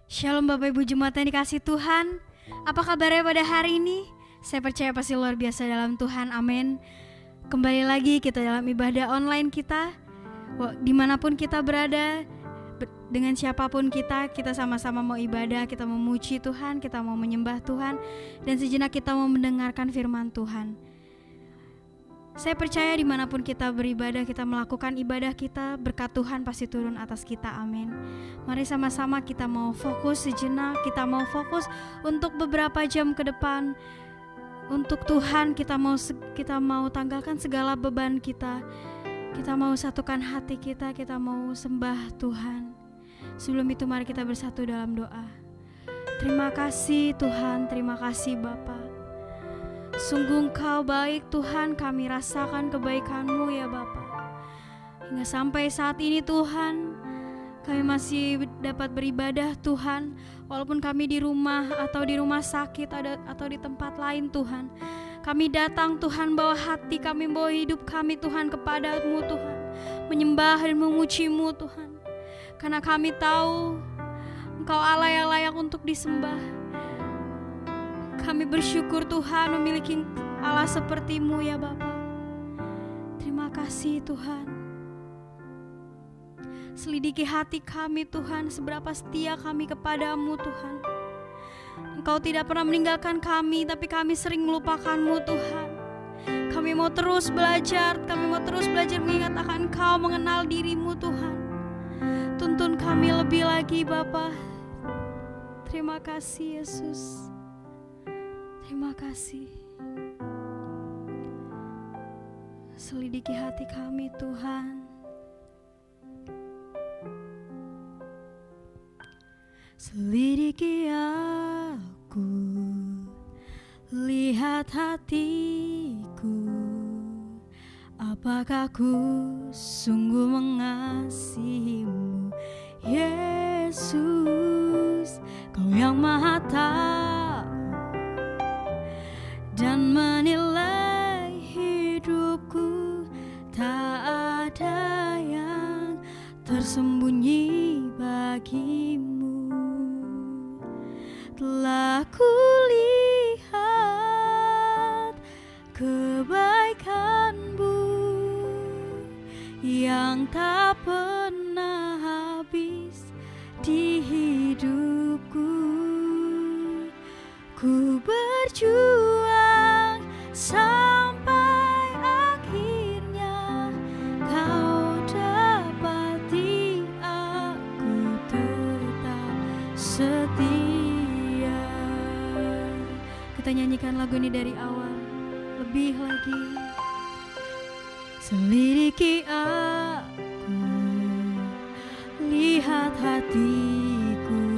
Shalom Bapak Ibu Jemaat yang dikasih Tuhan. Apa kabarnya pada hari ini? Saya percaya pasti luar biasa dalam Tuhan, amin. Kembali lagi kita dalam ibadah online kita. Dimanapun kita berada, dengan siapapun kita sama-sama mau ibadah, kita memuji Tuhan, kita mau menyembah Tuhan, dan sejenak kita mau mendengarkan firman Tuhan. Saya percaya dimanapun kita beribadah, kita melakukan ibadah kita, berkat Tuhan pasti turun atas kita, amin. Mari sama-sama kita mau fokus sejenak, kita mau fokus untuk beberapa jam ke depan. Untuk Tuhan kita mau tanggalkan segala beban kita. Kita mau satukan hati kita mau sembah Tuhan. Sebelum itu mari kita bersatu dalam doa. Terima kasih Tuhan, terima kasih Bapa. Sungguh Engkau baik Tuhan, kami rasakan kebaikan-Mu ya Bapa. Hingga sampai saat ini Tuhan, kami masih dapat beribadah Tuhan, walaupun kami di rumah atau di rumah sakit atau di tempat lain Tuhan. Kami datang Tuhan, bawa hati kami, bawa hidup kami Tuhan kepada-Mu Tuhan, menyembah dan memuji-Mu Tuhan. Karena kami tahu Engkau Allah yang layak untuk disembah. Kami bersyukur Tuhan memiliki Allah seperti-Mu ya Bapa. Terima kasih Tuhan. Selidiki hati kami Tuhan, seberapa setia kami kepada-Mu Tuhan. Engkau tidak pernah meninggalkan kami, tapi kami sering melupakan-Mu Tuhan. Kami mau terus belajar mengingat akan Engkau, mengenal diri-Mu Tuhan. Tuntun kami lebih lagi Bapa. Terima kasih Yesus. Terima kasih. Selidiki hati kami Tuhan. Selidiki aku, lihat hatiku, apakah ku sungguh mengasihi-Mu Yesus. Kau yang Maha Tahu dan menilai hidupku, tak ada yang tersembunyi bagi-Mu. Telah kulihat kebaikan-Mu yang tak pernah habis di hidupku. Ku berjuang sampai akhirnya Kau dapati aku tetap setia. Kita nyanyikan lagu ini dari awal lebih lagi. Selidiki aku, lihat hatiku,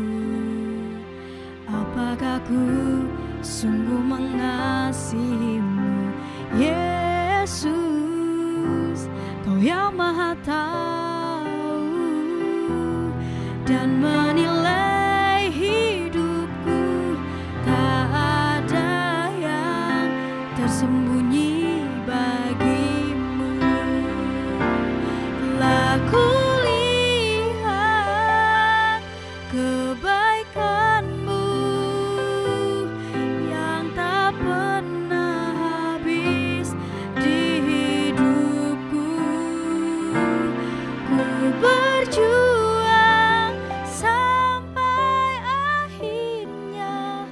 apakah ku sungguh mengasihi-Mu Yesus. Kau yang Maha Tahu dan menilai hidupku, tak ada yang tersembunyi bagi-Mu. Telah kulihat kebaikan-Mu yang tak pernah habis di hidupku. Ku berjuang sampai akhirnya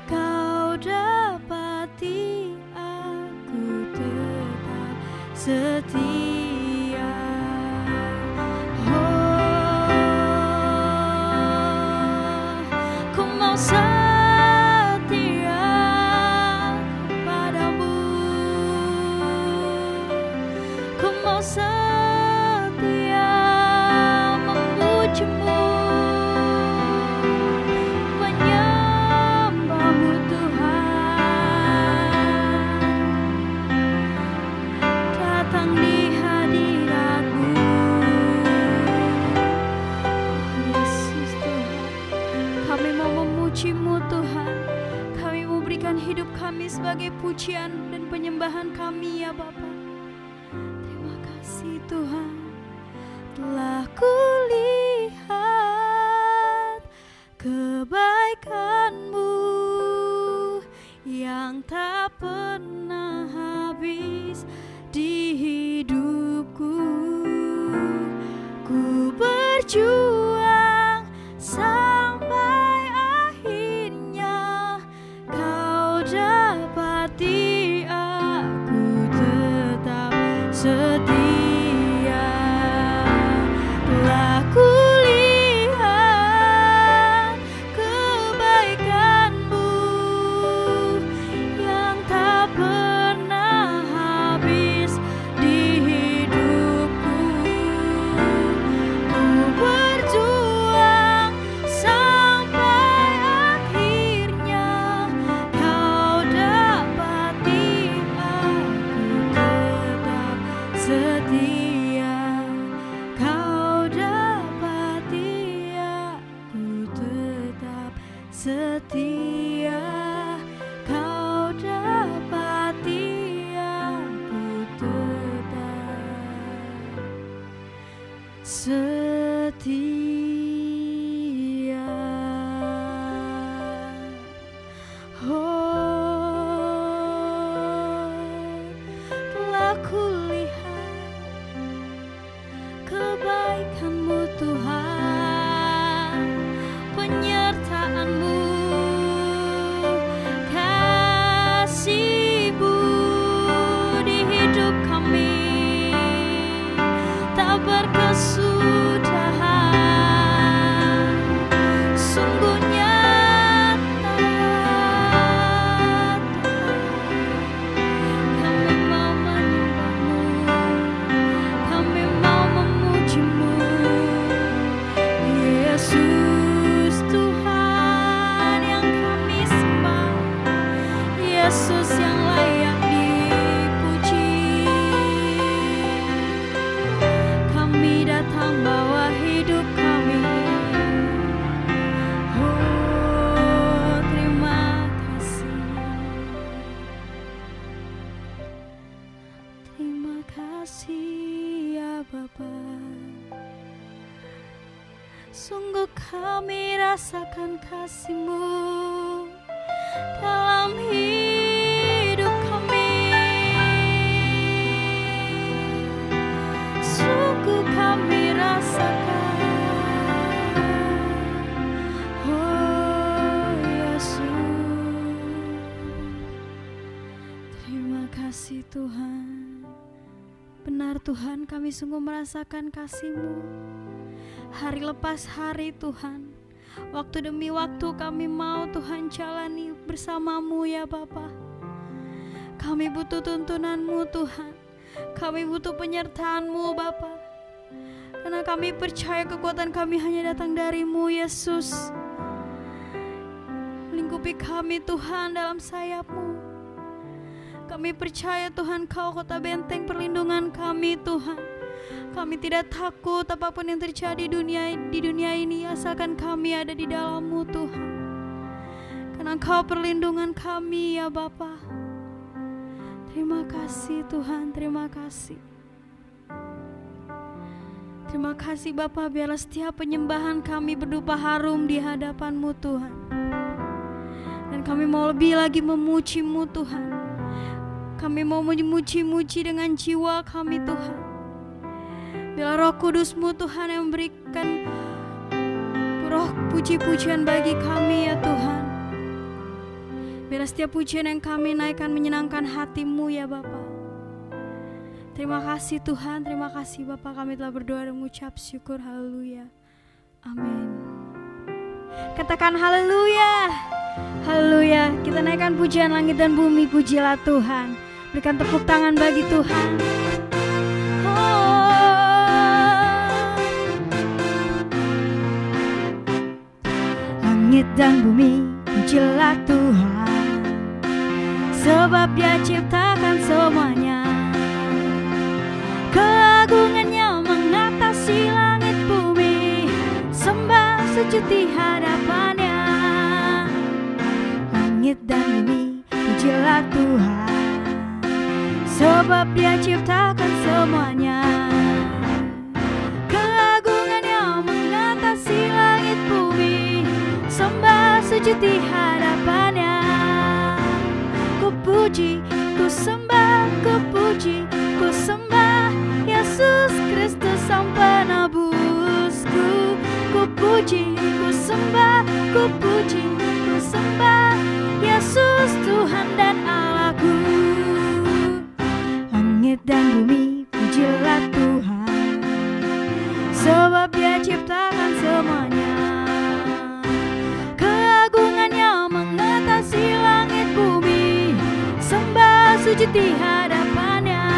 Kau dapati aku tetap setia. Ku mau setia kepadamu, ku mau setia memuji-Mu, menyembah-Mu Tuhan, datang di hadirat-Mu Yesus Tuhan. Kami mau memuji-Mu Tuhan. Kami mau berikan hidup kami sebagai pujian dan penyembahan kami ya Bapa. Terima kasih Tuhan. Telah kulihat ke hidupku. Ku berjuang sampai akhirnya kau dapati aku tetap setia. Telah kulihat kebaikanmu yang tak pernah habis di hidupku. Ku berjuang sampai akhirnya kau dapati aku tetap setia. Kau dapati aku tetap setia. Kau dapati aku tetap setia. Oh, telah kulihat kebaikanmu Tuhan, penyertaan-Mu, kasih-Mu di hidup kami tak berkesudahan, sungguh nyata kami mau menyembah-Mu, kami mau memuji-Mu, Yesus Tuhan yang kami sembah, Yesus yang layak dipuji. Kami datang bawa hidup kami. Oh, terima kasih. Terima kasih ya Bapa. Sungguh kami rasakan kasih-Mu dalam hidup kami. Sungguh kami rasakan. Oh Yesus, terima kasih Tuhan. Benar Tuhan, kami sungguh merasakan kasih-Mu hari lepas hari Tuhan. Waktu demi waktu kami mau Tuhan jalani bersama-Mu ya Bapa. Kami butuh tuntunan-Mu Tuhan. Kami butuh penyertaan-Mu Bapa. Karena kami percaya kekuatan kami hanya datang dari-Mu Yesus. Lingkupi kami Tuhan dalam sayap-Mu. Kami percaya Tuhan Kau kota benteng perlindungan kami Tuhan. Kami tidak takut apapun yang terjadi di dunia ini, asalkan kami ada di dalam-Mu Tuhan. Karena Kau perlindungan kami ya Bapa. Terima kasih Tuhan, terima kasih. Terima kasih Bapa, biarlah setiap penyembahan kami berdupa harum di hadapan-Mu Tuhan. Dan kami mau lebih lagi memuji-Mu Tuhan. Kami mau memuji-muji dengan jiwa kami Tuhan. Biarlah Roh Kudus-Mu Tuhan yang memberikan roh puji-pujian bagi kami ya Tuhan. Biarlah setiap pujian yang kami naikkan menyenangkan hati-Mu ya Bapa. Terima kasih Tuhan, terima kasih Bapa, kami telah berdoa dan mengucap syukur. Haleluya, amin. Katakan haleluya, haleluya. Kita naikkan pujian langit dan bumi, pujilah Tuhan. Berikan tepuk tangan bagi Tuhan. Langit dan bumi, pujilah Tuhan, sebab Dia ciptakan semuanya. Keagungannya mengatasi langit bumi, sembah sujud di hadapannya. Langit dan bumi, pujilah Tuhan, sebab Dia ciptakan semuanya. Keagungannya mengatasi langit bumi, sembah sujud di hadapannya. Ku puji, ku sembah, ku puji, ku sembah Yesus. puji, ku sembah, ku puji, ku sembah Yesus Tuhan dan Allahku. Langit dan bumi pujilah Tuhan, sebab Dia ciptakan semuanya. Keagungannya mengatasi langit bumi, sembah sujud di hadapannya.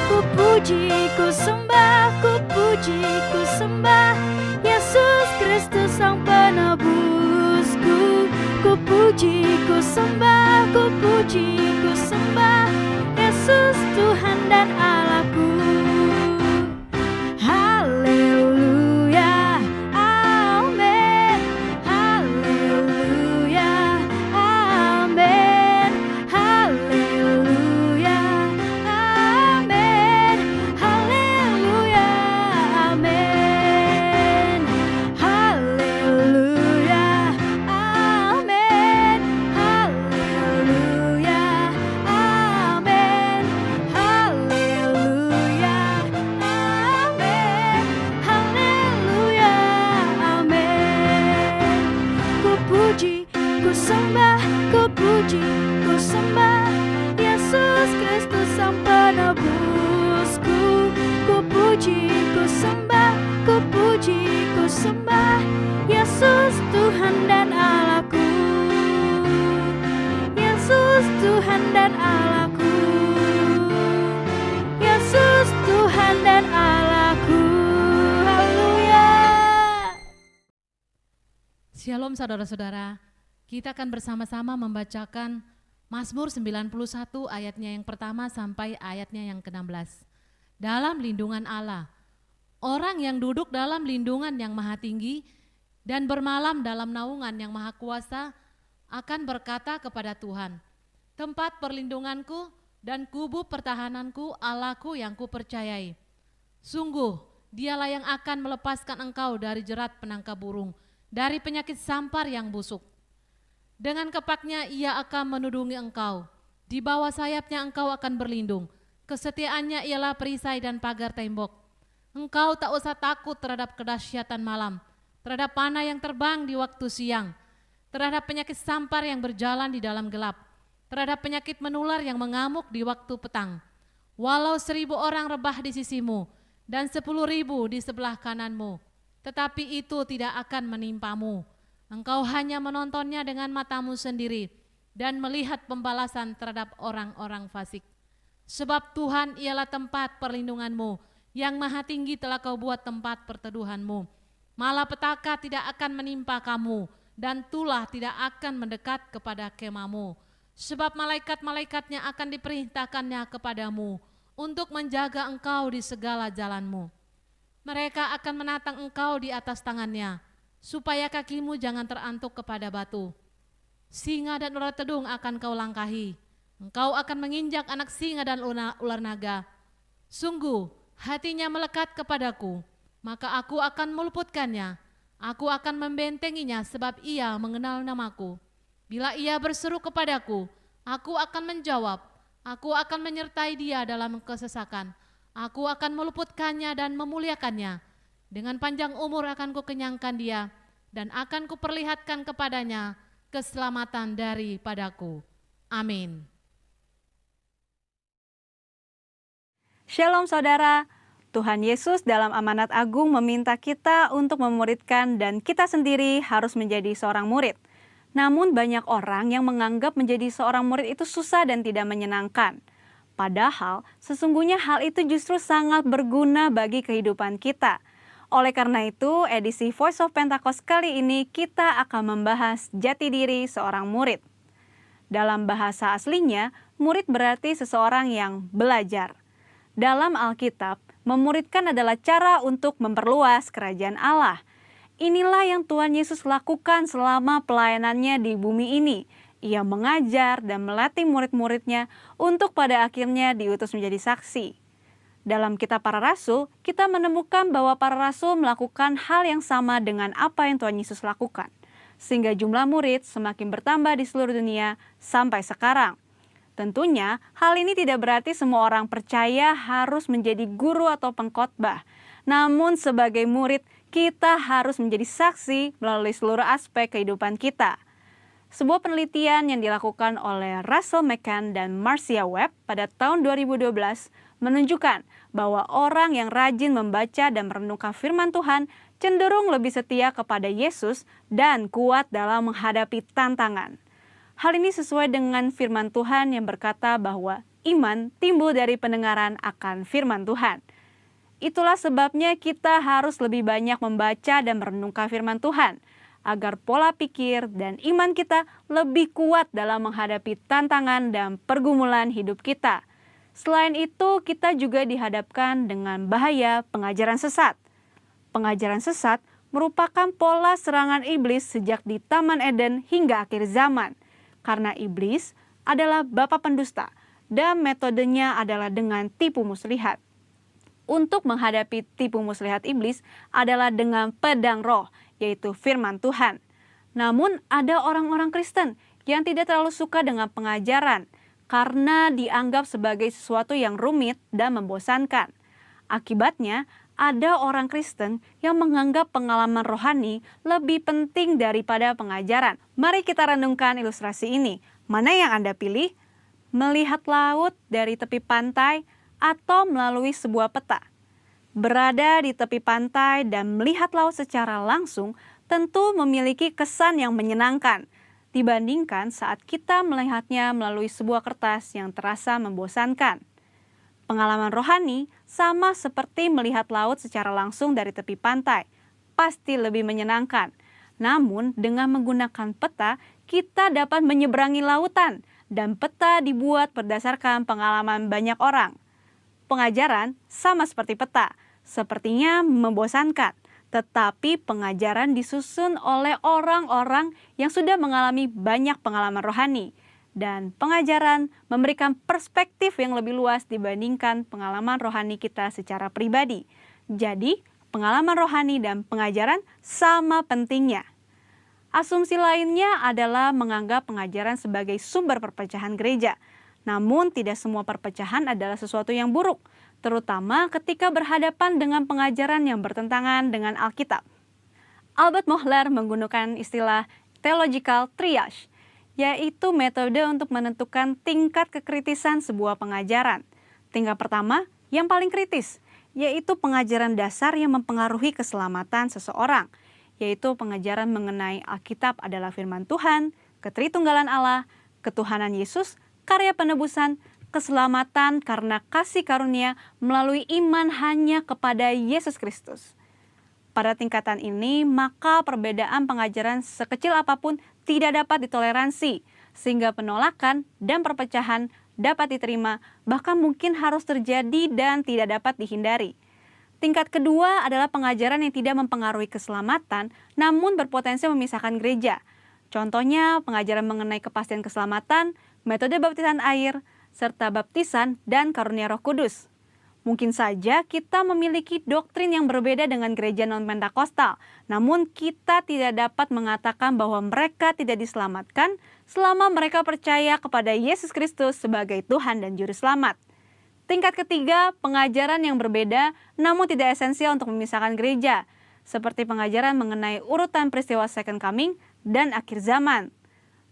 Ku puji, ku sembah, ku puji, ku sembah Yesus Kristus Sang Penebusku. Ku puji, ku sembah, ku puji, ku sembah Yesus Tuhan dan Allahku. Haleluya, amin. Haleluya, amin. Haleluya, amin. Haleluya, amin. Haleluya, amin. Haleluya, amin. Haleluya, amin. Haleluya, amin. Ku puji, ku sembah, ku puji, ku sembah Yesus Kristus Sang Penebusku. Ku puji, ku sembah, ku puji, ku sembah Yesus Tuhan dan Allahku. Yesus Tuhan dan Allahku. Yesus Tuhan dan Allahku. Haleluya. Shalom saudara-saudara, kita akan bersama-sama membacakan Mazmur 91 ayatnya yang pertama sampai ayatnya yang ke-16. Dalam lindungan Allah, orang yang duduk dalam lindungan yang maha tinggi dan bermalam dalam naungan yang maha kuasa akan berkata kepada Tuhan, tempat perlindunganku dan kubu pertahananku, Allahku yang kupercayai. Sungguh, Dialah yang akan melepaskan engkau dari jerat penangkap burung, dari penyakit sampar yang busuk. Dengan kepaknya Ia akan menudungi engkau, di bawah sayapnya engkau akan berlindung. Kesetiaannya ialah perisai dan pagar tembok. Engkau tak usah takut terhadap kedahsyatan malam, terhadap panah yang terbang di waktu siang, terhadap penyakit sampar yang berjalan di dalam gelap, terhadap penyakit menular yang mengamuk di waktu petang. Walau 1.000 orang rebah di sisimu dan 10.000 di sebelah kananmu, tetapi itu tidak akan menimpamu. Engkau hanya menontonnya dengan matamu sendiri dan melihat pembalasan terhadap orang-orang fasik. Sebab Tuhan ialah tempat perlindunganmu, yang maha tinggi telah kau buat tempat perteduhanmu. Malapetaka tidak akan menimpa kamu, dan tulah tidak akan mendekat kepada kemahmu. Sebab malaikat-malaikatnya akan diperintahkannya kepadamu, untuk menjaga engkau di segala jalanmu. Mereka akan menatang engkau di atas tangannya, supaya kakimu jangan terantuk kepada batu. Singa dan ular tedung akan kau langkahi. Engkau akan menginjak anak singa dan ular naga. Sungguh, hatinya melekat kepadaku, maka aku akan meluputkannya. Aku akan membentenginya sebab ia mengenal namaku. Bila ia berseru kepadaku, aku akan menjawab. Aku akan menyertai dia dalam kesesakan. Aku akan meluputkannya dan memuliakannya. Dengan panjang umur akan kukenyangkan dia, dan akan kuperlihatkan kepadanya keselamatan daripadaku. Amin. Shalom saudara, Tuhan Yesus dalam amanat agung meminta kita untuk memuridkan dan kita sendiri harus menjadi seorang murid. Namun banyak orang yang menganggap menjadi seorang murid itu susah dan tidak menyenangkan. Padahal sesungguhnya hal itu justru sangat berguna bagi kehidupan kita. Oleh karena itu, edisi Voice of Pentecost kali ini kita akan membahas jati diri seorang murid. Dalam bahasa aslinya, murid berarti seseorang yang belajar. Dalam Alkitab, memuridkan adalah cara untuk memperluas kerajaan Allah. Inilah yang Tuhan Yesus lakukan selama pelayanannya di bumi ini. Ia mengajar dan melatih murid-muridnya untuk pada akhirnya diutus menjadi saksi. Dalam kitab para rasul, kita menemukan bahwa para rasul melakukan hal yang sama dengan apa yang Tuhan Yesus lakukan. Sehingga jumlah murid semakin bertambah di seluruh dunia sampai sekarang. Tentunya, hal ini tidak berarti semua orang percaya harus menjadi guru atau pengkhotbah. Namun sebagai murid, kita harus menjadi saksi melalui seluruh aspek kehidupan kita. Sebuah penelitian yang dilakukan oleh Russell McCann dan Marcia Webb pada tahun 2012 menunjukkan bahwa orang yang rajin membaca dan merenungkan firman Tuhan cenderung lebih setia kepada Yesus dan kuat dalam menghadapi tantangan. Hal ini sesuai dengan firman Tuhan yang berkata bahwa iman timbul dari pendengaran akan firman Tuhan. Itulah sebabnya kita harus lebih banyak membaca dan merenungkan firman Tuhan, agar pola pikir dan iman kita lebih kuat dalam menghadapi tantangan dan pergumulan hidup kita. Selain itu, kita juga dihadapkan dengan bahaya pengajaran sesat. Pengajaran sesat merupakan pola serangan iblis sejak di Taman Eden hingga akhir zaman. Karena iblis adalah bapa pendusta dan metodenya adalah dengan tipu muslihat. Untuk menghadapi tipu muslihat iblis adalah dengan pedang roh, yaitu firman Tuhan. Namun ada orang-orang Kristen yang tidak terlalu suka dengan pengajaran karena dianggap sebagai sesuatu yang rumit dan membosankan. Akibatnya, ada orang Kristen yang menganggap pengalaman rohani lebih penting daripada pengajaran. Mari kita renungkan ilustrasi ini. Mana yang Anda pilih? Melihat laut dari tepi pantai atau melalui sebuah peta? Berada di tepi pantai dan melihat laut secara langsung tentu memiliki kesan yang menyenangkan dibandingkan saat kita melihatnya melalui sebuah kertas yang terasa membosankan. Pengalaman rohani sama seperti melihat laut secara langsung dari tepi pantai, pasti lebih menyenangkan. Namun dengan menggunakan peta, kita dapat menyeberangi lautan dan peta dibuat berdasarkan pengalaman banyak orang. Pengajaran sama seperti peta, sepertinya membosankan, tetapi pengajaran disusun oleh orang-orang yang sudah mengalami banyak pengalaman rohani. Dan pengajaran memberikan perspektif yang lebih luas dibandingkan pengalaman rohani kita secara pribadi. Jadi, pengalaman rohani dan pengajaran sama pentingnya. Asumsi lainnya adalah menganggap pengajaran sebagai sumber perpecahan gereja. Namun, tidak semua perpecahan adalah sesuatu yang buruk, terutama ketika berhadapan dengan pengajaran yang bertentangan dengan Alkitab. Albert Mohler menggunakan istilah theological triage, yaitu metode untuk menentukan tingkat kekritisan sebuah pengajaran. Tingkat pertama, yang paling kritis, yaitu pengajaran dasar yang mempengaruhi keselamatan seseorang, yaitu pengajaran mengenai Alkitab adalah firman Tuhan, ketritunggalan Allah, ketuhanan Yesus, karya penebusan, keselamatan karena kasih karunia melalui iman hanya kepada Yesus Kristus. Pada tingkatan ini, maka perbedaan pengajaran sekecil apapun tidak dapat ditoleransi, sehingga penolakan dan perpecahan dapat diterima, bahkan mungkin harus terjadi dan tidak dapat dihindari. Tingkat kedua adalah pengajaran yang tidak mempengaruhi keselamatan, namun berpotensi memisahkan gereja. Contohnya, pengajaran mengenai kepastian keselamatan, metode baptisan air, serta baptisan dan karunia Roh Kudus. Mungkin saja kita memiliki doktrin yang berbeda dengan gereja non-Pentakosta, namun kita tidak dapat mengatakan bahwa mereka tidak diselamatkan selama mereka percaya kepada Yesus Kristus sebagai Tuhan dan Juru Selamat. Tingkat ketiga, pengajaran yang berbeda namun tidak esensial untuk memisahkan gereja, seperti pengajaran mengenai urutan peristiwa Second Coming dan akhir zaman.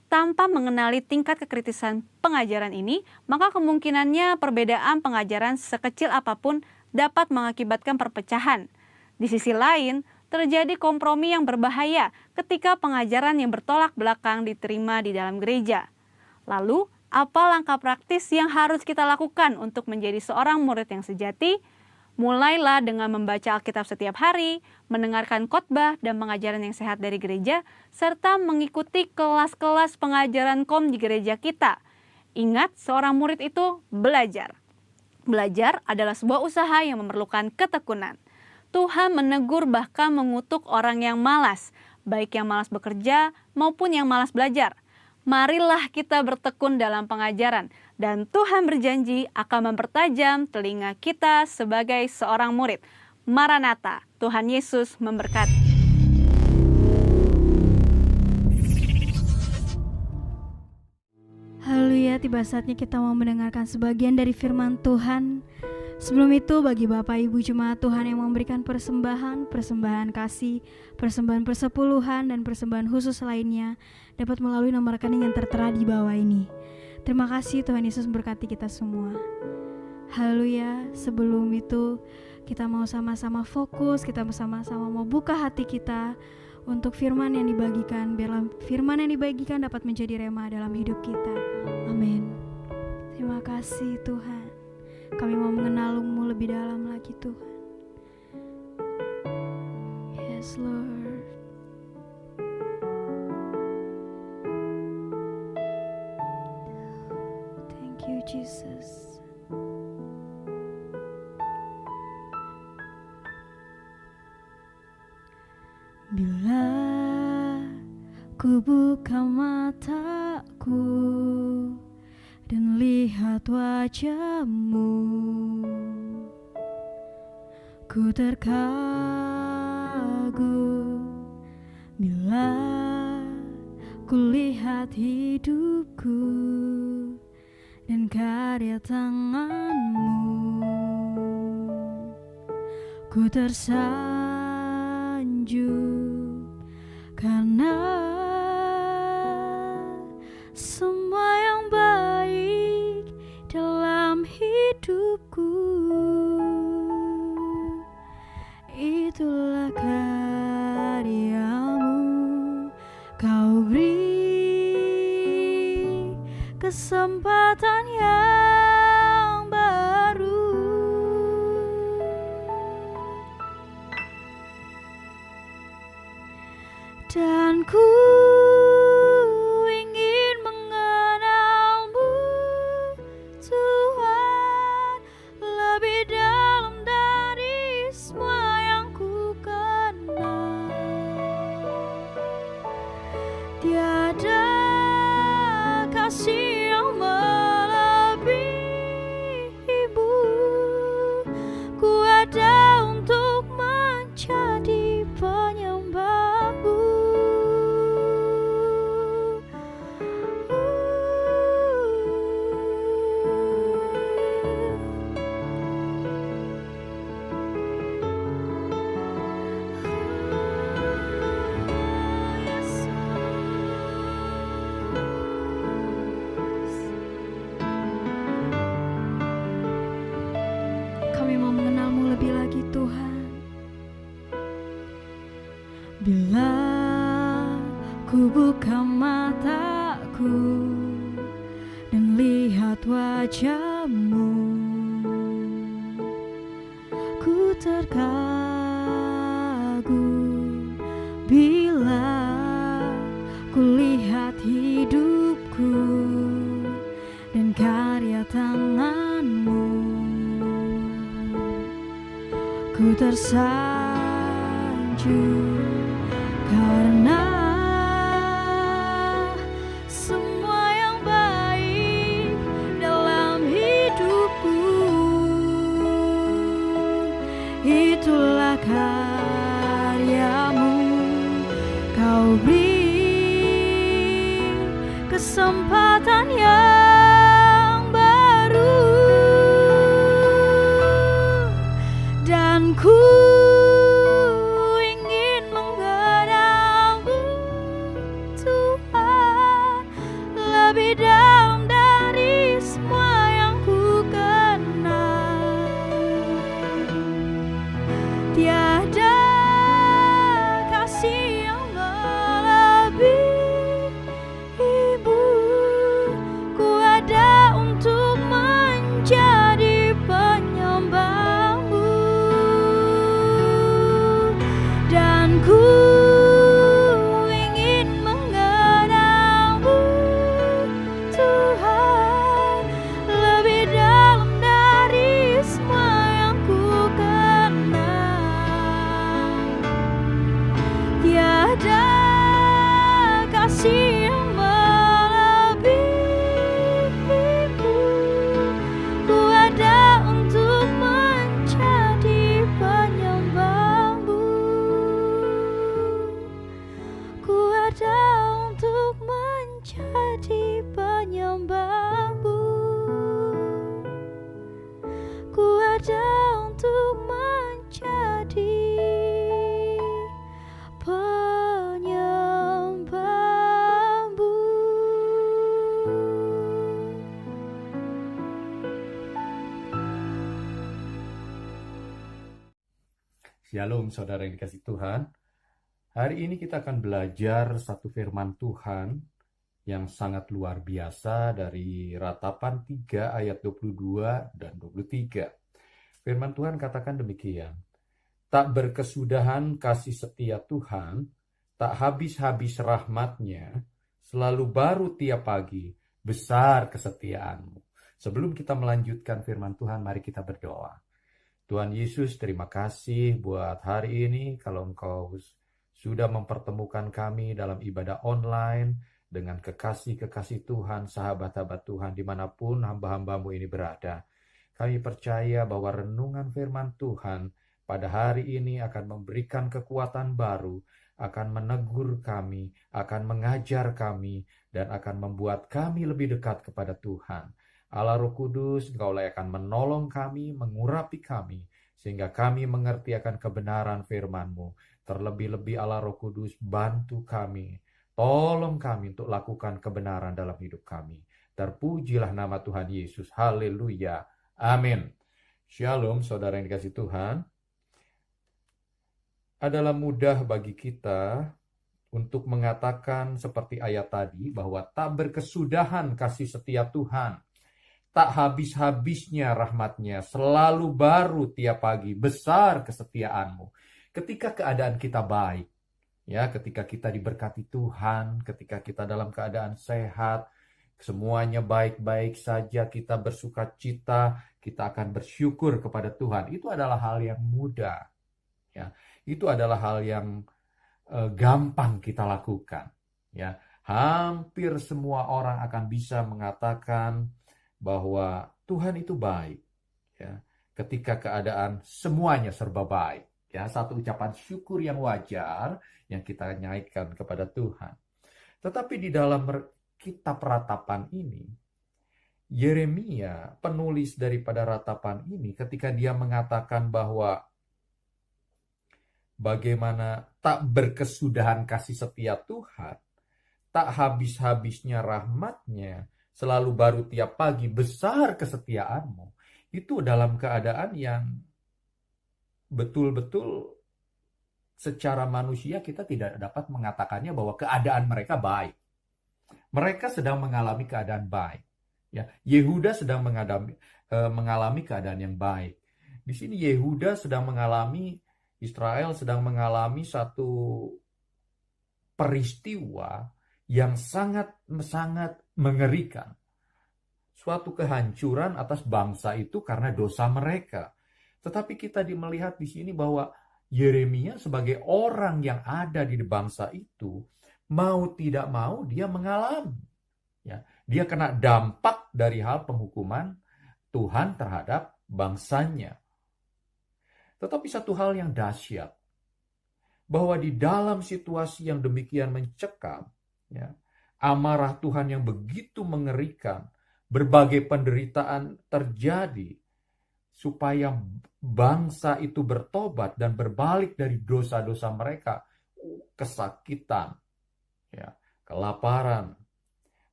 Tanpa mengenali tingkat kekritisan pengajaran ini, maka kemungkinannya perbedaan pengajaran sekecil apapun dapat mengakibatkan perpecahan. Di sisi lain, terjadi kompromi yang berbahaya ketika pengajaran yang bertolak belakang diterima di dalam gereja. Lalu, apa langkah praktis yang harus kita lakukan untuk menjadi seorang murid yang sejati? Mulailah dengan membaca Alkitab setiap hari, mendengarkan khotbah dan pengajaran yang sehat dari gereja, serta mengikuti kelas-kelas pengajaran di gereja kita. Ingat, seorang murid itu belajar. Belajar adalah sebuah usaha yang memerlukan ketekunan. Tuhan menegur bahkan mengutuk orang yang malas, baik yang malas bekerja maupun yang malas belajar. Marilah kita bertekun dalam pengajaran, dan Tuhan berjanji akan mempertajam telinga kita sebagai seorang murid. Maranatha, Tuhan Yesus memberkati. Haleluya, tiba saatnya kita mau mendengarkan sebagian dari firman Tuhan. Sebelum itu bagi Bapak Ibu Jemaat Tuhan yang memberikan persembahan kasih, persembahan persepuluhan dan persembahan khusus lainnya dapat melalui nomor rekening yang tertera di bawah ini. Terima kasih, Tuhan Yesus memberkati kita semua. Haleluya. Sebelum itu kita mau sama-sama fokus, kita sama-sama mau buka hati kita untuk firman yang dibagikan, biarlah firman yang dibagikan dapat menjadi rema dalam hidup kita. Amin. Terima kasih Tuhan. Kami mau mengenal-Mu lebih dalam lagi Tuhan. Yes Lord. Thank you Jesus. Bila ku buka mataku dan lihat wajah-Mu, ku terkagum. Bila ku lihat hidupku dan karya tangan-Mu, ku tersanjung karena semua yang baik dalam hidupku itulah karya-Mu. Kau beri kesempatan yang baru dan ku ingin mengenal-Mu Tuhan lebih dalam dari semua yang ku kenal. Tiada kasih yang melebihi-Mu, ku ada untuk menjadi penyembah-Mu. Kami mau mengenal-Mu lebih lagi Tuhan. Bila ku buka mataku dan lihat wajah-Mu, ku terkagum. Bila ku lihat hidupku dan karya tangan-Mu, ku tersanjung karena semua yang baik dalam hidupku itulah karya-Mu. Kau beri kesempatan yang baru dan ku ingin mengenal-Mu Tuhan lebih dalam dari semua yang ku kenal. Tiada kasih yang melebihi-Mu, ku ada untuk menjadi penyembah-Mu. Shalom saudara yang dikasih Tuhan. Hari ini kita akan belajar satu firman Tuhan yang sangat luar biasa dari Ratapan 3 ayat 22 dan 23. Firman Tuhan katakan demikian. Tak berkesudahan kasih setia Tuhan, tak habis-habis rahmat-Nya, selalu baru tiap pagi, besar kesetiaan-Mu. Sebelum kita melanjutkan firman Tuhan, mari kita berdoa. Tuhan Yesus, terima kasih buat hari ini kalau Engkau sudah mempertemukan kami dalam ibadah online dengan kekasih-kekasih Tuhan, sahabat-sahabat Tuhan dimanapun hamba-hambamu ini berada. Kami percaya bahwa renungan firman Tuhan pada hari ini akan memberikan kekuatan baru, akan menegur kami, akan mengajar kami, dan akan membuat kami lebih dekat kepada Tuhan. Allah Roh Kudus, Engkaulah akan menolong kami, mengurapi kami, sehingga kami mengerti akan kebenaran firman-Mu. Terlebih-lebih Allah Roh Kudus, bantu kami, tolong kami untuk lakukan kebenaran dalam hidup kami. Terpujilah nama Tuhan Yesus. Haleluya. Amin. Shalom saudara yang dikasih Tuhan. Adalah mudah bagi kita untuk mengatakan seperti ayat tadi bahwa tak berkesudahan kasih setia Tuhan. Tak habis-habisnya rahmat-Nya, selalu baru tiap pagi, besar kesetiaan-Mu. Ketika keadaan kita baik, ya, ketika kita diberkati Tuhan, ketika kita dalam keadaan sehat, semuanya baik-baik saja, kita bersukacita, kita akan bersyukur kepada Tuhan. Itu adalah hal yang mudah. Ya, itu adalah hal yang gampang kita lakukan. Ya, hampir semua orang akan bisa mengatakan bahwa Tuhan itu baik, ya, ketika keadaan semuanya serba baik, ya, satu ucapan syukur yang wajar yang kita naikkan kepada Tuhan. Tetapi di dalam kitab Ratapan ini, Yeremia, penulis daripada Ratapan ini, ketika dia mengatakan bahwa bagaimana tak berkesudahan kasih setia Tuhan, tak habis-habisnya rahmat-Nya, selalu baru tiap pagi, besar kesetiaan-Mu. Itu dalam keadaan yang betul-betul secara manusia kita tidak dapat mengatakannya bahwa keadaan mereka baik. Mereka sedang mengalami keadaan baik. Ya, Yehuda sedang mengalami keadaan yang baik. Di sini Yehuda sedang mengalami, Israel sedang mengalami satu peristiwa yang sangat-sangat mengerikan. Suatu kehancuran atas bangsa itu karena dosa mereka. Tetapi kita melihat di sini bahwa Yeremia sebagai orang yang ada di bangsa itu, mau tidak mau dia mengalami. Ya, dia kena dampak dari hal penghukuman Tuhan terhadap bangsanya. Tetapi satu hal yang dahsyat, bahwa di dalam situasi yang demikian mencekam, ya, amarah Tuhan yang begitu mengerikan, berbagai penderitaan terjadi, supaya bangsa itu bertobat dan berbalik dari dosa-dosa mereka, kesakitan, ya, kelaparan,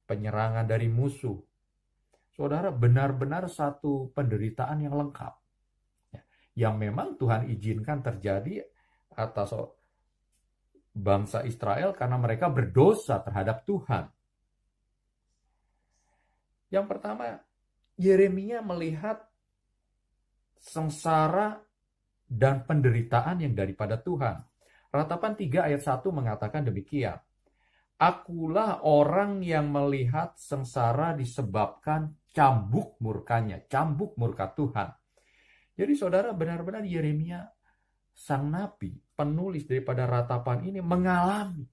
penyerangan dari musuh. Saudara, benar-benar satu penderitaan yang lengkap, ya, yang memang Tuhan izinkan terjadi atas bangsa Israel karena mereka berdosa terhadap Tuhan. Yang pertama, Yeremia melihat sengsara dan penderitaan yang daripada Tuhan. Ratapan 3 ayat 1 mengatakan demikian. Akulah orang yang melihat sengsara disebabkan cambuk murkanya, cambuk murka Tuhan. Jadi saudara, benar-benar Yeremia, sang nabi, penulis daripada Ratapan ini mengalami,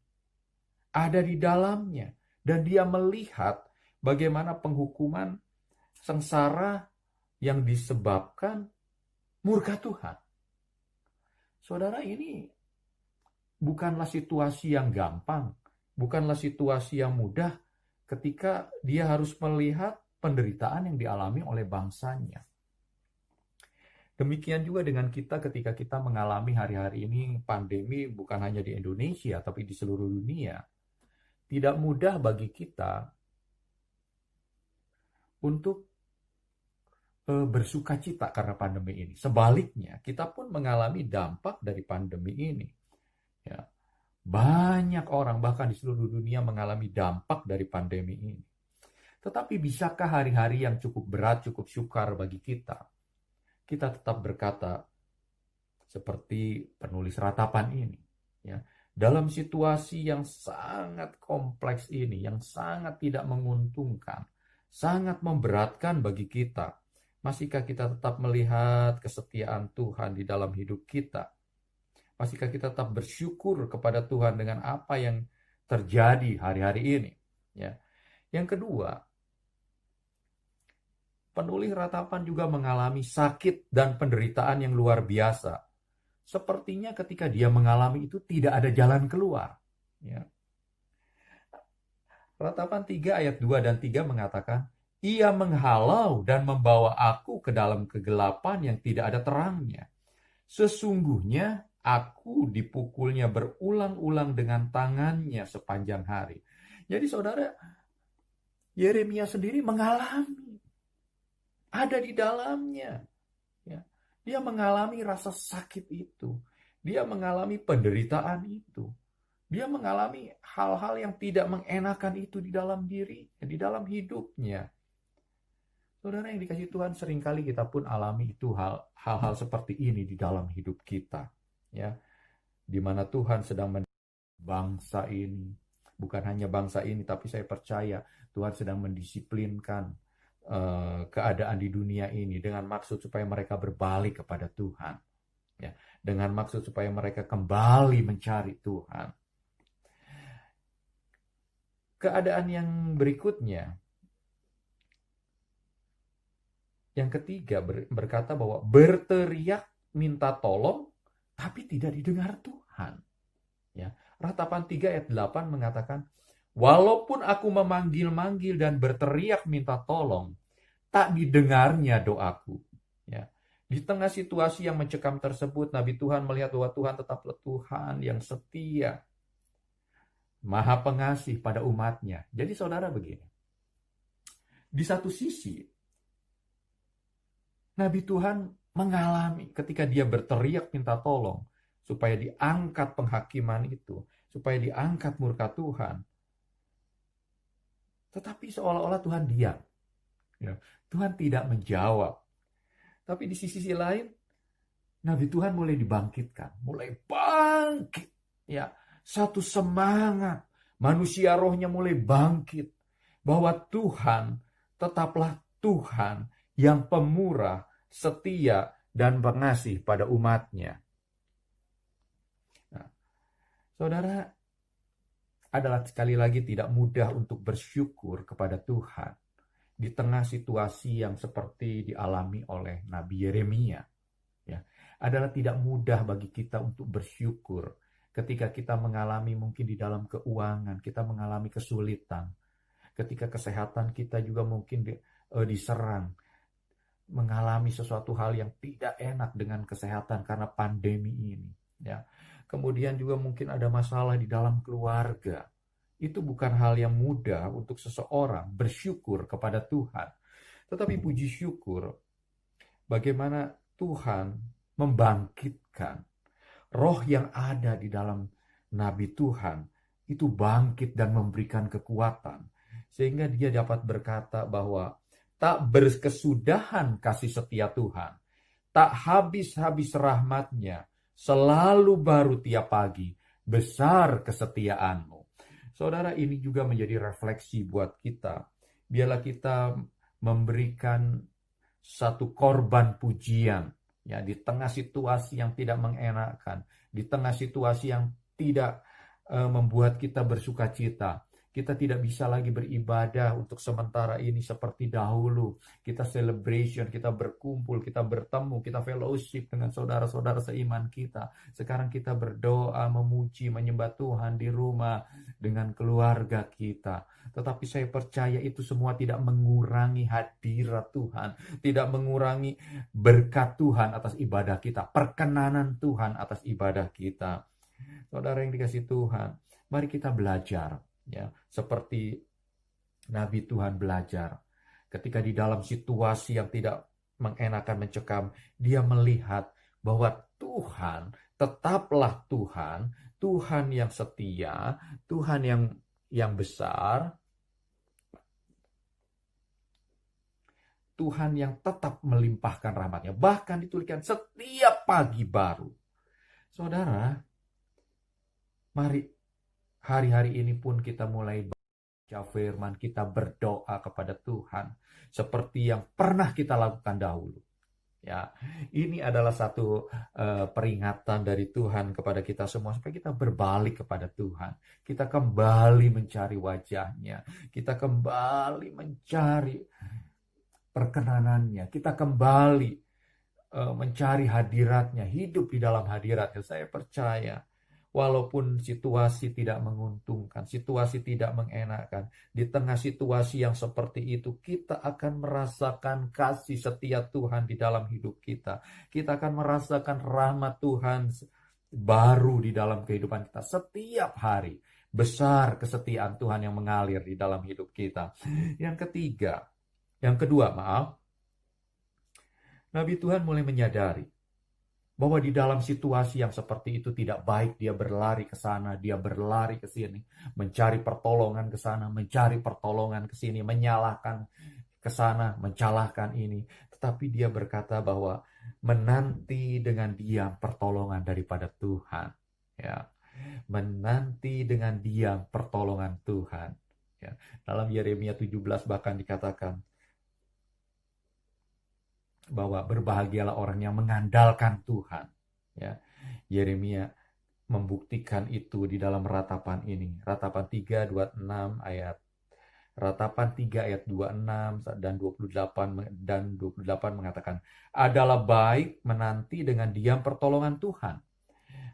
ada di dalamnya, dan dia melihat bagaimana penghukuman sengsara yang disebabkan murka Tuhan. Saudara, ini bukanlah situasi yang gampang, bukanlah situasi yang mudah ketika dia harus melihat penderitaan yang dialami oleh bangsanya. Demikian juga dengan kita ketika kita mengalami hari-hari ini pandemi bukan hanya di Indonesia tapi di seluruh dunia. Tidak mudah bagi kita untuk bersukacita karena pandemi ini. Sebaliknya, kita pun mengalami dampak dari pandemi ini. Ya, banyak orang bahkan di seluruh dunia mengalami dampak dari pandemi ini. Tetapi bisakah hari-hari yang cukup berat, cukup sukar bagi kita tetap berkata seperti penulis ratapan ini, ya, dalam situasi yang sangat kompleks ini, yang sangat tidak menguntungkan, sangat memberatkan bagi kita, masihkah kita tetap melihat kesetiaan Tuhan di dalam hidup kita? Masihkah kita tetap bersyukur kepada Tuhan dengan apa yang terjadi hari-hari ini? Ya. Yang kedua, penulis ratapan juga mengalami sakit dan penderitaan yang luar biasa. Sepertinya ketika dia mengalami itu tidak ada jalan keluar. Ya. Ratapan 3 ayat 2 dan 3 mengatakan, ia menghalau dan membawa aku ke dalam kegelapan yang tidak ada terangnya. Sesungguhnya aku dipukulnya berulang-ulang dengan tangannya sepanjang hari. Jadi saudara, Yeremia sendiri mengalami, ada di dalamnya. Ya. Dia mengalami rasa sakit itu. Dia mengalami penderitaan itu. Dia mengalami hal-hal yang tidak mengenakan itu di dalam diri, di dalam hidupnya. Saudara yang dikasihi Tuhan, seringkali kita pun alami itu hal-hal seperti ini di dalam hidup kita. Ya, di mana Tuhan sedang bangsa ini, bukan hanya bangsa ini, tapi saya percaya Tuhan sedang mendisiplinkan keadaan di dunia ini dengan maksud supaya mereka berbalik kepada Tuhan, ya, dengan maksud supaya mereka kembali mencari Tuhan. Keadaan yang berikutnya, yang ketiga, berkata bahwa berteriak minta tolong tapi tidak didengar Tuhan. Ya, Ratapan 3 ayat 8 mengatakan, walaupun aku memanggil-manggil dan berteriak minta tolong, tak didengarnya doaku. Ya. Di tengah situasi yang mencekam tersebut, Nabi Tuhan melihat bahwa Tuhan tetaplah Tuhan yang setia, Maha Pengasih pada umatnya. Jadi saudara begini, di satu sisi, Nabi Tuhan mengalami ketika dia berteriak minta tolong, supaya diangkat penghakiman itu, supaya diangkat murka Tuhan. Tetapi seolah-olah Tuhan diam. Ya, Tuhan tidak menjawab. Tapi di sisi lain, Nabi Tuhan mulai dibangkitkan, mulai bangkit. Ya, satu semangat, manusia rohnya mulai bangkit. Bahwa Tuhan tetaplah Tuhan yang pemurah, setia, dan pengasih pada umatnya. Nah, saudara, adalah sekali lagi tidak mudah untuk bersyukur kepada Tuhan di tengah situasi yang seperti dialami oleh Nabi Yeremia. Ya, adalah tidak mudah bagi kita untuk bersyukur ketika kita mengalami mungkin di dalam keuangan, kita mengalami kesulitan, ketika kesehatan kita juga mungkin diserang, mengalami sesuatu hal yang tidak enak dengan kesehatan karena pandemi ini. Ya. Kemudian juga mungkin ada masalah di dalam keluarga. Itu bukan hal yang mudah untuk seseorang bersyukur kepada Tuhan. Tetapi puji syukur bagaimana Tuhan membangkitkan roh yang ada di dalam Nabi Tuhan. Itu bangkit dan memberikan kekuatan. Sehingga dia dapat berkata bahwa tak berkesudahan kasih setia Tuhan. Tak habis-habis rahmatnya. Selalu baru tiap pagi, besar kesetiaanmu. Saudara, ini juga menjadi refleksi buat kita. Biarlah kita memberikan satu korban pujian, ya, di tengah situasi yang tidak mengenakan, di tengah situasi yang tidak membuat kita bersukacita. Kita tidak bisa lagi beribadah untuk sementara ini seperti dahulu. Kita celebration, kita berkumpul, kita bertemu, kita fellowship dengan saudara-saudara seiman kita. Sekarang kita berdoa, memuji, menyembah Tuhan di rumah dengan keluarga kita. Tetapi saya percaya itu semua tidak mengurangi hadirat Tuhan. Tidak mengurangi berkat Tuhan atas ibadah kita. Perkenanan Tuhan atas ibadah kita. Saudara yang dikasihi Tuhan, mari kita belajar. Ya, seperti Nabi Tuhan belajar ketika di dalam situasi yang tidak mengenakan, mencekam. Dia melihat bahwa Tuhan tetaplah Tuhan, Tuhan yang setia, Tuhan yang besar, Tuhan yang tetap melimpahkan rahmat-Nya. Bahkan dituliskan setiap pagi baru. Saudara, mari hari-hari ini pun kita mulai baca firman, kita berdoa kepada Tuhan seperti yang pernah kita lakukan dahulu. Ya, ini adalah satu peringatan dari Tuhan kepada kita semua supaya kita berbalik kepada Tuhan. Kita kembali mencari wajah-Nya, kita kembali mencari perkenanannya, kita kembali mencari hadirat-Nya, hidup di dalam hadirat-Nya. Saya percaya walaupun situasi tidak menguntungkan, situasi tidak mengenakan, di tengah situasi yang seperti itu kita akan merasakan kasih setia Tuhan di dalam hidup kita. Kita akan merasakan rahmat Tuhan baru di dalam kehidupan kita setiap hari. Besar kesetiaan Tuhan yang mengalir di dalam hidup kita. Yang kedua, Nabi Tuhan mulai menyadari bahwa di dalam situasi yang seperti itu tidak baik dia berlari ke sana, dia berlari ke sini, mencari pertolongan ke sana, mencari pertolongan ke sini, menyalahkan ke sana, mencalahkan ini. Tetapi dia berkata bahwa menanti dengan diam pertolongan daripada Tuhan. Ya, menanti dengan diam pertolongan Tuhan. Ya, dalam Yeremia 17 bahkan dikatakan bahwa berbahagialah orang yang mengandalkan Tuhan. Ya, Yeremia membuktikan itu di dalam ratapan ini. Ratapan 3 ayat 26 dan 28 mengatakan, adalah baik menanti dengan diam pertolongan Tuhan.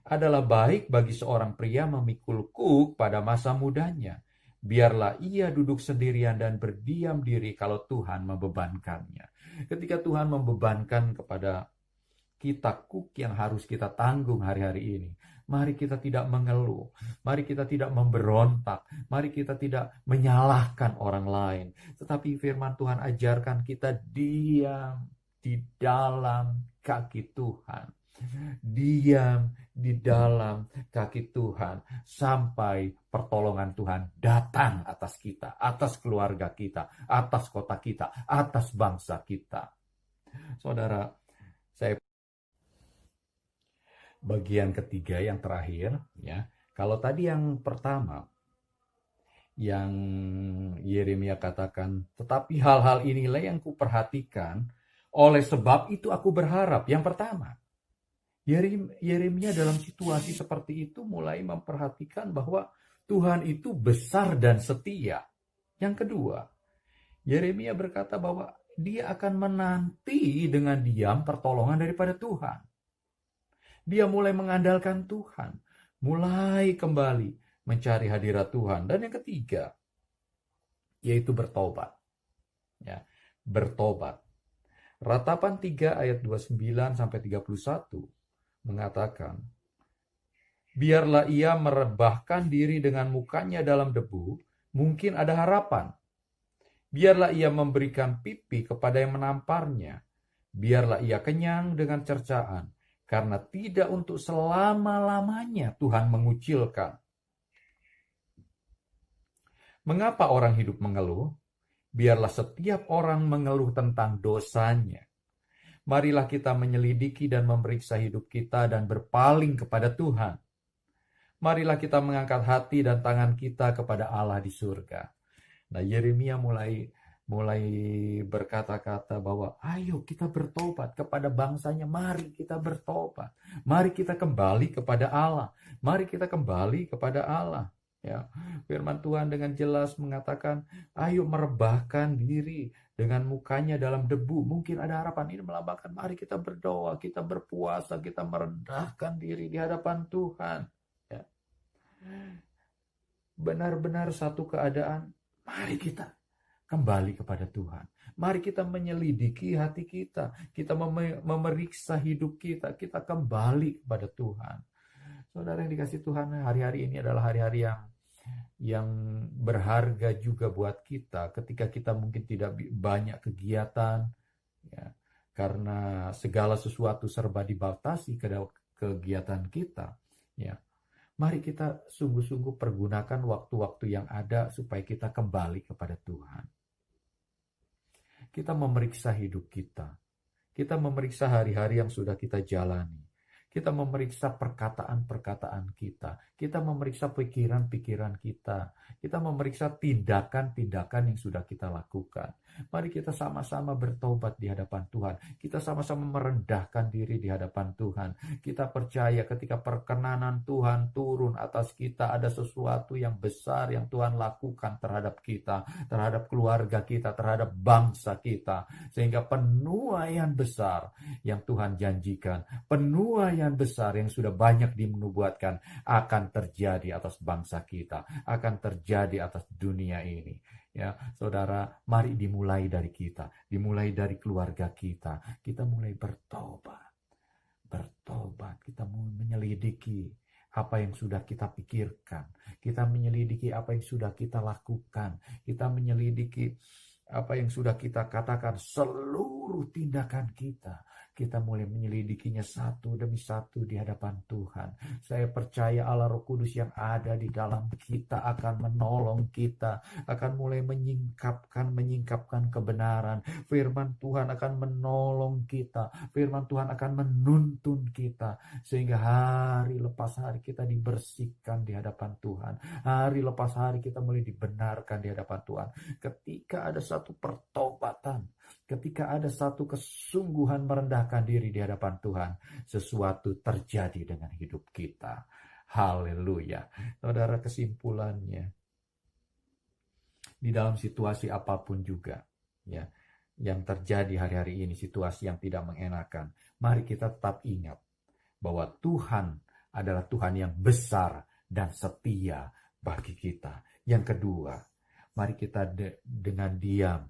Adalah baik bagi seorang pria memikul kuk pada masa mudanya. Biarlah ia duduk sendirian dan berdiam diri kalau Tuhan membebankannya. Ketika Tuhan membebankan kepada kita kuk yang harus kita tanggung hari-hari ini, mari kita tidak mengeluh, mari kita tidak memberontak, mari kita tidak menyalahkan orang lain. Tetapi firman Tuhan ajarkan kita diam di dalam kaki Tuhan. Diam di dalam kaki Tuhan sampai pertolongan Tuhan datang atas kita, atas keluarga kita, atas kota kita, atas bangsa kita. Saudara, saya bagian ketiga yang terakhir, ya. Kalau tadi yang pertama yang Yeremia katakan, tetapi hal-hal inilah yang kuperhatikan, oleh sebab itu aku berharap. Yang pertama, Yeremia dalam situasi seperti itu mulai memperhatikan bahwa Tuhan itu besar dan setia. Yang kedua, Yeremia berkata bahwa dia akan menanti dengan diam pertolongan daripada Tuhan. Dia mulai mengandalkan Tuhan, mulai kembali mencari hadirat Tuhan. Dan yang ketiga, yaitu bertobat. Ya, bertobat. Ratapan 3 ayat 29 sampai 31 mengatakan, biarlah ia merebahkan diri dengan mukanya dalam debu, mungkin ada harapan. Biarlah ia memberikan pipi kepada yang menamparnya. Biarlah ia kenyang dengan cercaan, karena tidak untuk selama-lamanya Tuhan mengucilkan. Mengapa orang hidup mengeluh? Biarlah setiap orang mengeluh tentang dosanya. Marilah kita menyelidiki dan memeriksa hidup kita dan berpaling kepada Tuhan. Marilah kita mengangkat hati dan tangan kita kepada Allah di surga. Nah, Yeremia mulai berkata-kata bahwa ayo kita bertobat kepada bangsanya. Mari kita bertobat. Mari kita kembali kepada Allah. Mari kita kembali kepada Allah. Ya, firman Tuhan dengan jelas mengatakan, ayo merebahkan diri dengan mukanya dalam debu. Mungkin ada harapan. Ini melambangkan mari kita berdoa, kita berpuasa, kita merendahkan diri di hadapan Tuhan. Ya. Benar-benar satu keadaan, mari kita kembali kepada Tuhan. Mari kita menyelidiki hati kita. Kita memeriksa hidup kita. Kita kembali kepada Tuhan. Saudara yang dikasih Tuhan, hari-hari ini adalah hari-hari yang berharga juga buat kita ketika kita mungkin tidak banyak kegiatan, ya. karena segala sesuatu serba dibatasi ke kegiatan kita, ya. Mari kita sungguh-sungguh pergunakan waktu-waktu yang ada supaya kita kembali kepada Tuhan. Kita memeriksa hidup kita. Kita memeriksa hari-hari yang sudah kita jalani. Kita memeriksa perkataan-perkataan kita. Kita memeriksa pikiran-pikiran kita. Kita memeriksa tindakan-tindakan yang sudah kita lakukan. Mari kita sama-sama bertobat di hadapan Tuhan. Kita sama-sama merendahkan diri di hadapan Tuhan. Kita percaya ketika perkenanan Tuhan turun atas kita, ada sesuatu yang besar yang Tuhan lakukan terhadap kita, terhadap keluarga kita, terhadap bangsa kita. Sehingga penuaian besar yang Tuhan janjikan, penuaian besar yang sudah banyak dinubuatkan akan terjadi atas bangsa kita, akan terjadi atas dunia ini. Ya, saudara, mari dimulai dari kita, dimulai dari keluarga kita. Kita mulai bertobat, kita mau menyelidiki apa yang sudah kita pikirkan, kita menyelidiki apa yang sudah kita lakukan, kita menyelidiki apa yang sudah kita katakan, seluruh tindakan kita. Kita mulai menyelidikinya satu demi satu di hadapan Tuhan. Saya percaya Allah Roh Kudus yang ada di dalam kita akan menolong kita, akan mulai menyingkapkan kebenaran. Firman Tuhan akan menolong kita. Firman Tuhan akan menuntun kita. Sehingga hari lepas hari kita dibersihkan di hadapan Tuhan. Hari lepas hari kita mulai dibenarkan di hadapan Tuhan. Ketika ada satu pertobatan, ketika ada satu kesungguhan merendahkan diri di hadapan Tuhan, sesuatu terjadi dengan hidup kita. Haleluya. Saudara, kesimpulannya, di dalam situasi apapun juga, ya, yang terjadi hari-hari ini, situasi yang tidak mengenakan, mari kita tetap ingat bahwa Tuhan adalah Tuhan yang besar dan setia bagi kita. Yang kedua, mari kita dengan diam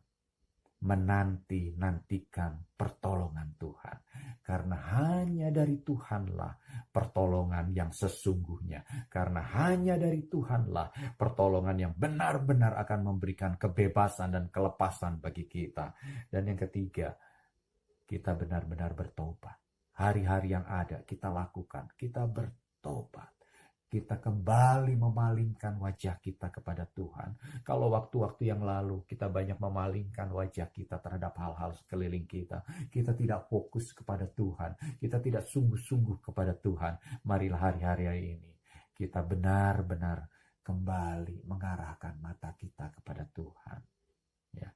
menantikan pertolongan Tuhan. Karena hanya dari Tuhanlah pertolongan yang sesungguhnya. Karena hanya dari Tuhanlah pertolongan yang benar-benar akan memberikan kebebasan dan kelepasan bagi kita. Dan yang ketiga, kita benar-benar bertobat. Hari-hari yang ada kita lakukan, kita bertobat. Kita kembali memalingkan wajah kita kepada Tuhan. Kalau waktu-waktu yang lalu kita banyak memalingkan wajah kita terhadap hal-hal sekeliling kita, kita tidak fokus kepada Tuhan, kita tidak sungguh-sungguh kepada Tuhan. Marilah hari-hari ini kita benar-benar kembali mengarahkan mata kita kepada Tuhan. Ya,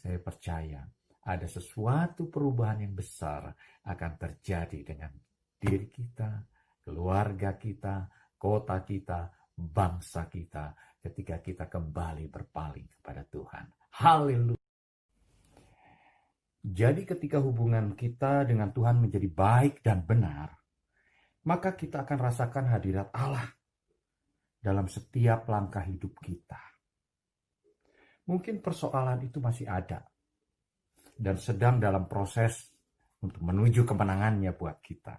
saya percaya ada sesuatu perubahan yang besar akan terjadi dengan diri kita, keluarga kita, kota kita, bangsa kita, ketika kita kembali berpaling kepada Tuhan. Haleluya. Jadi ketika hubungan kita dengan Tuhan menjadi baik dan benar, maka kita akan rasakan hadirat Allah dalam setiap langkah hidup kita. Mungkin persoalan itu masih ada dan sedang dalam proses untuk menuju kemenangannya buat kita.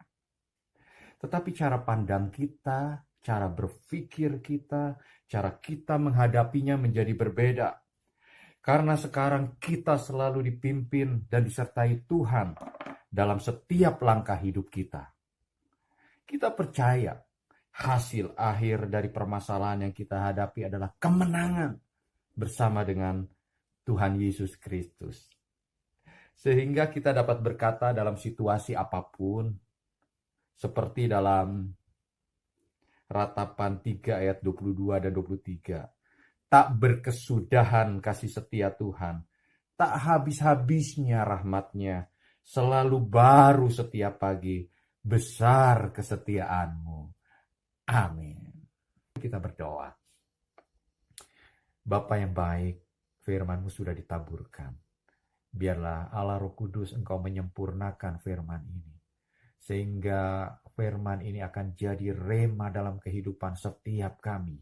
Tetapi cara pandang kita, cara berpikir kita, cara kita menghadapinya menjadi berbeda. Karena sekarang kita selalu dipimpin dan disertai Tuhan dalam setiap langkah hidup kita. Kita percaya hasil akhir dari permasalahan yang kita hadapi adalah kemenangan bersama dengan Tuhan Yesus Kristus. Sehingga kita dapat berkata dalam situasi apapun, seperti dalam Ratapan 3 ayat 22 dan 23. Tak berkesudahan kasih setia Tuhan, tak habis-habisnya rahmat-Nya, selalu baru setiap pagi, besar kesetiaan-Mu. Amin. Kita berdoa. Bapa yang baik, firman-Mu sudah ditaburkan. Biarlah Allah Roh Kudus Engkau menyempurnakan firman ini. Sehingga firman ini akan jadi rema dalam kehidupan setiap kami.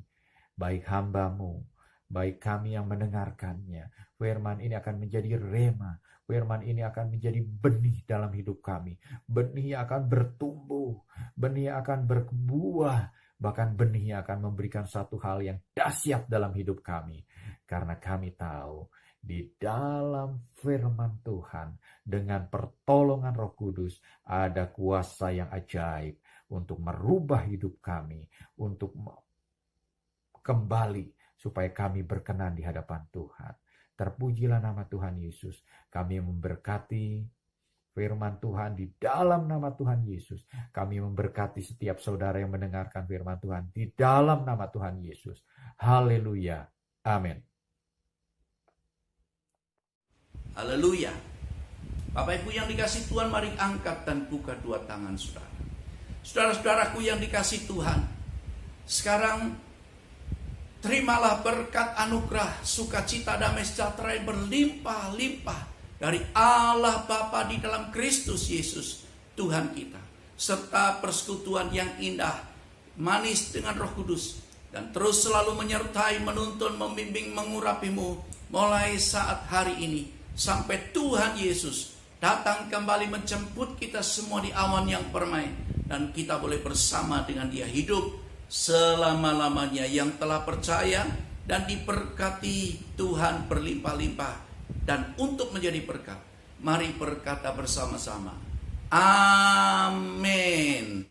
Baik hamba-Mu, baik kami yang mendengarkannya. Firman ini akan menjadi rema. Firman ini akan menjadi benih dalam hidup kami. Benih yang akan bertumbuh. Benih yang akan berbuah. Bahkan benih yang akan memberikan satu hal yang dahsyat dalam hidup kami. Karena kami tahu Di dalam firman Tuhan, dengan pertolongan Roh Kudus, ada kuasa yang ajaib untuk merubah hidup kami, untuk kembali supaya kami berkenan di hadapan Tuhan. Terpujilah nama Tuhan Yesus. Kami memberkati firman Tuhan di dalam nama Tuhan Yesus. Kami memberkati setiap saudara yang mendengarkan firman Tuhan di dalam nama Tuhan Yesus. Haleluya. Amin. Haleluya. Bapak Ibu yang dikasihi Tuhan, mari angkat dan buka dua tangan saudara. Saudara-saudaraku yang dikasihi Tuhan, sekarang terimalah berkat anugerah, sukacita, damai sejahtera yang berlimpah-limpah dari Allah Bapa di dalam Kristus Yesus Tuhan kita, serta persekutuan yang indah, manis dengan Roh Kudus, dan terus selalu menyertai, menuntun, membimbing, mengurapimu mulai saat hari ini sampai Tuhan Yesus datang kembali menjemput kita semua di awan yang permai, dan kita boleh bersama dengan Dia hidup selama-lamanya. Yang telah percaya dan diberkati Tuhan berlimpah-limpah dan untuk menjadi berkat, mari berkata bersama-sama, amin.